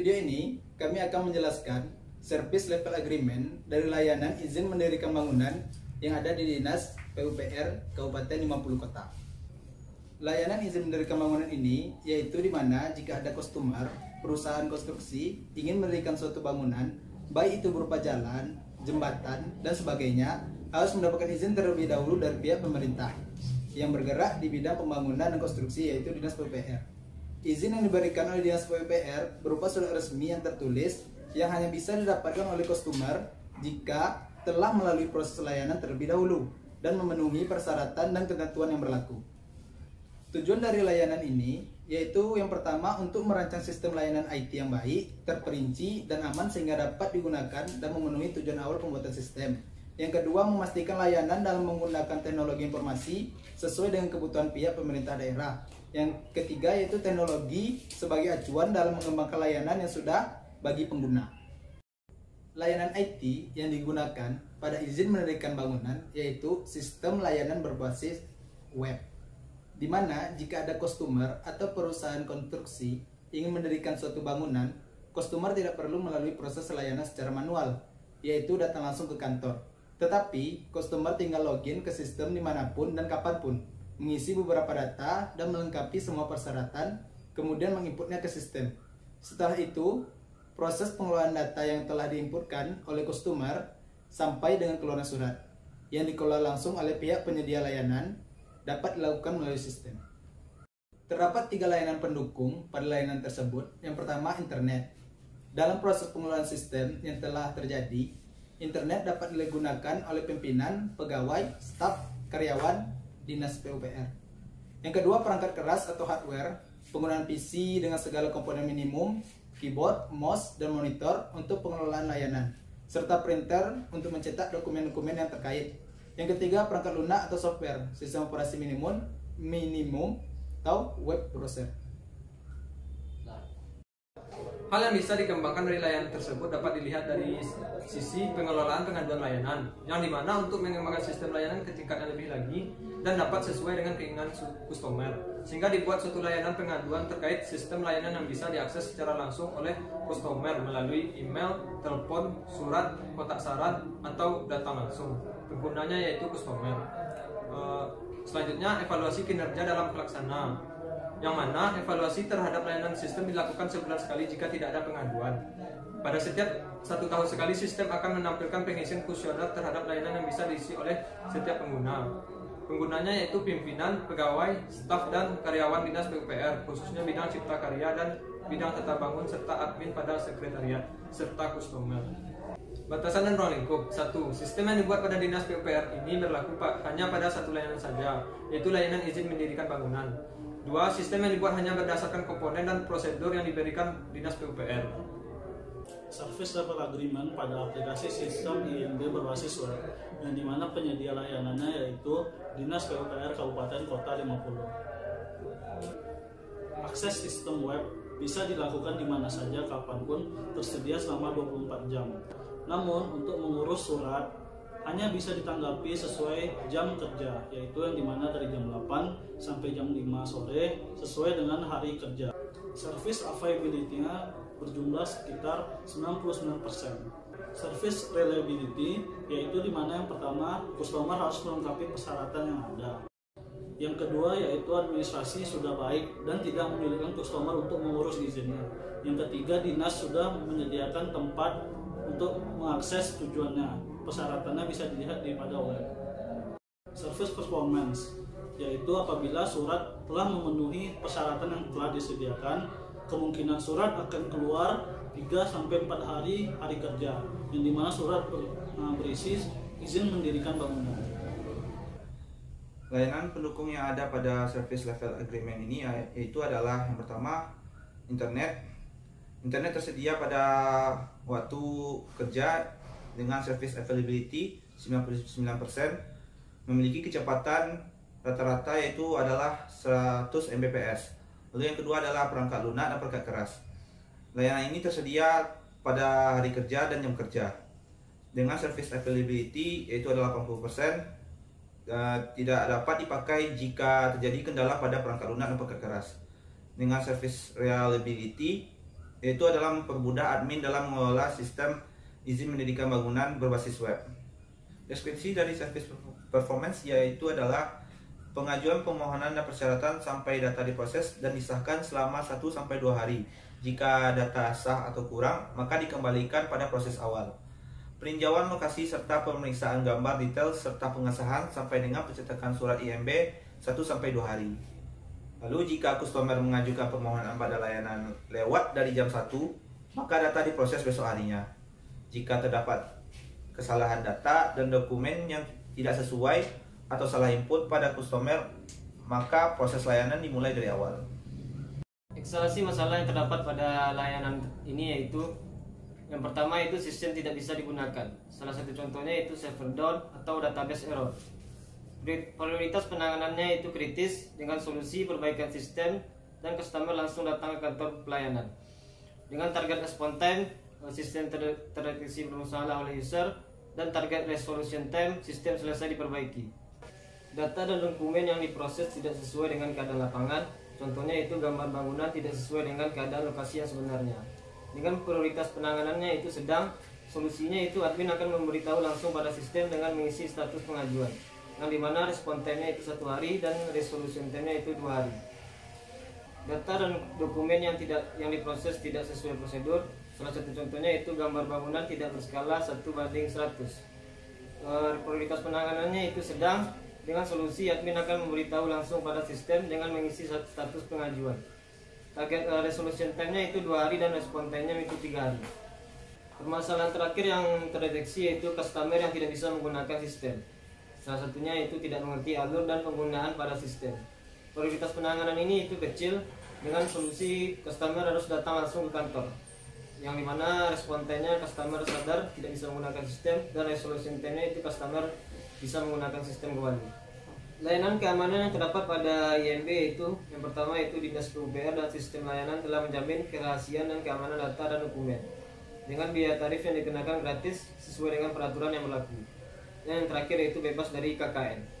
video ini, kami akan menjelaskan Service Level Agreement dari layanan izin mendirikan bangunan yang ada di Dinas PUPR Kabupaten 50 Kota. Layanan izin mendirikan bangunan ini yaitu di mana jika ada customer, perusahaan konstruksi ingin mendirikan suatu bangunan, baik itu berupa jalan, jembatan, dan sebagainya, harus mendapatkan izin terlebih dahulu dari pihak pemerintah yang bergerak di bidang pembangunan dan konstruksi, yaitu Dinas PUPR. Izin yang diberikan oleh Dinas PUPR berupa surat resmi yang tertulis yang hanya bisa didapatkan oleh customer jika telah melalui proses layanan terlebih dahulu dan memenuhi persyaratan dan ketentuan yang berlaku. Tujuan dari layanan ini yaitu yang pertama untuk merancang sistem layanan IT yang baik, terperinci, dan aman sehingga dapat digunakan dan memenuhi tujuan awal pembuatan sistem. Yang kedua, memastikan layanan dalam menggunakan teknologi informasi sesuai dengan kebutuhan pihak pemerintah daerah. Yang ketiga yaitu teknologi sebagai acuan dalam mengembangkan layanan yang sudah bagi pengguna. Layanan IT yang digunakan pada izin mendirikan bangunan yaitu sistem layanan berbasis web, di mana jika ada customer atau perusahaan konstruksi ingin mendirikan suatu bangunan, customer tidak perlu melalui proses layanan secara manual, yaitu datang langsung ke kantor. Tetapi, customer tinggal login ke sistem dimanapun dan kapanpun, mengisi beberapa data dan melengkapi semua persyaratan, kemudian menginputnya ke sistem. Setelah itu, proses pengelolaan data yang telah diinputkan oleh customer sampai dengan keluaran surat, yang dikelola langsung oleh pihak penyedia layanan, dapat dilakukan melalui sistem. Terdapat 3 layanan pendukung pada layanan tersebut. Yang pertama, internet. Dalam proses pengelolaan sistem yang telah terjadi, internet dapat digunakan oleh pimpinan, pegawai, staf, karyawan, Dinas PUPR. Yang kedua, perangkat keras atau hardware, penggunaan PC dengan segala komponen minimum, keyboard, mouse, dan monitor untuk pengelolaan layanan, serta printer untuk mencetak dokumen-dokumen yang terkait. Yang ketiga, perangkat lunak atau software, sistem operasi minimum atau web browser. Hal yang bisa dikembangkan dari layanan tersebut dapat dilihat dari sisi pengelolaan pengaduan layanan, yang dimana untuk mengembangkan sistem layanan ke tingkat yang lebih lagi dan dapat sesuai dengan keinginan customer, sehingga dibuat suatu layanan pengaduan terkait sistem layanan yang bisa diakses secara langsung oleh customer melalui email, telepon, surat, kotak saran, atau datang langsung. Penggunanya yaitu customer. Selanjutnya, evaluasi kinerja dalam pelaksana, yang mana evaluasi terhadap layanan sistem dilakukan sebulan sekali jika tidak ada pengaduan. Pada setiap 1 tahun sekali, sistem akan menampilkan pengisian kuesioner terhadap layanan yang bisa diisi oleh setiap pengguna. Penggunanya yaitu pimpinan, pegawai, staf, dan karyawan Dinas PUPR, khususnya bidang cipta karya dan bidang tata bangun, serta admin pada sekretariat, serta customer. Batasan dan ruang lingkup. 1. Sistem yang dibuat pada Dinas PUPR ini berlaku hanya pada satu layanan saja, yaitu layanan izin mendirikan bangunan. 2. Sistem yang dibuat hanya berdasarkan komponen dan prosedur yang diberikan Dinas PUPR. Service Level Agreement pada aplikasi sistem IMB berbasis web, yang dimana penyedia layanannya yaitu Dinas PUPR Kabupaten Kota 50. Akses sistem web bisa dilakukan di mana saja, kapanpun, tersedia selama 24 jam. Namun, untuk mengurus surat, hanya bisa ditanggapi sesuai jam kerja, yaitu yang dimana dari jam 8 sampai jam 5 sore sesuai dengan hari kerja. Service availability-nya berjumlah sekitar 99%. Service reliability yaitu dimana yang pertama, customer harus melengkapi persyaratan yang ada. Yang kedua yaitu administrasi sudah baik dan tidak menyulitkan customer untuk mengurus izinnya. Yang ketiga, dinas sudah menyediakan tempat untuk mengakses tujuannya. Persyaratannya bisa dilihat di pada web. Service performance yaitu apabila surat telah memenuhi persyaratan yang telah disediakan, kemungkinan surat akan keluar 3-4 hari kerja, yang dimana surat berisi izin mendirikan bangunan. Layanan pendukung yang ada pada Service Level Agreement ini yaitu adalah yang pertama, internet. Internet tersedia pada waktu kerja dengan service availability 99%, memiliki kecepatan rata-rata yaitu adalah 100 Mbps. Lalu yang kedua adalah perangkat lunak dan perangkat keras. Layanan ini tersedia pada hari kerja dan jam kerja. Dengan service availability yaitu adalah 80%, tidak dapat dipakai jika terjadi kendala pada perangkat lunak dan perangkat keras. Dengan service reliability yaitu adalah mempermudah admin dalam mengelola sistem izin mendirikan bangunan berbasis web. Deskripsi dari service performance yaitu adalah pengajuan permohonan dan persyaratan sampai data diproses dan disahkan selama 1-2 hari. Jika data sah atau kurang, maka dikembalikan pada proses awal. Peninjauan lokasi serta pemeriksaan gambar detail serta pengesahan sampai dengan pencetakan surat IMB 1-2 hari. Lalu jika customer mengajukan permohonan pada layanan lewat dari jam 1, maka data diproses besok harinya. Jika terdapat kesalahan data dan dokumen yang tidak sesuai atau salah input pada customer, maka proses layanan dimulai dari awal. Ekskalasi masalah yang terdapat pada layanan ini yaitu yang pertama itu sistem tidak bisa digunakan. Salah satu contohnya itu server down atau database error. Prioritas penanganannya itu kritis dengan solusi perbaikan sistem dan customer langsung datang ke kantor pelayanan. Dengan target response time, sistem terdeteksi bermasalah oleh user, dan target resolution time, sistem selesai diperbaiki. Data dan dokumen yang diproses tidak sesuai dengan keadaan lapangan, contohnya itu gambar bangunan tidak sesuai dengan keadaan lokasi yang sebenarnya. Dengan prioritas penanganannya itu sedang, solusinya itu admin akan memberitahu langsung pada sistem dengan mengisi status pengajuan, yang dimana respon time-nya itu 1 hari dan resolution time-nya itu 2 hari. Data dan dokumen yang diproses tidak sesuai prosedur. Salah satu contohnya itu gambar bangunan tidak berskala 1:100. Prioritas penanganannya itu sedang, dengan solusi admin akan memberitahu langsung pada sistem dengan mengisi status pengajuan. Target resolution time-nya itu 2 hari dan respon time-nya itu 3 hari. Permasalahan terakhir yang terdeteksi yaitu customer yang tidak bisa menggunakan sistem. Salah satunya itu tidak mengerti alur dan penggunaan pada sistem. Prioritas penanganan ini itu kecil, dengan solusi customer harus datang langsung ke kantor, yang dimana respon time-nya customer sadar tidak bisa menggunakan sistem, dan resolution time-nya itu customer bisa menggunakan sistem kembali. Layanan keamanan yang terdapat pada IMB itu yang pertama itu Dinas PUPR dan sistem layanan telah menjamin kerahasiaan dan keamanan data dan dokumen dengan biaya tarif yang dikenakan gratis sesuai dengan peraturan yang berlaku. Dan yang terakhir yaitu bebas dari KKN.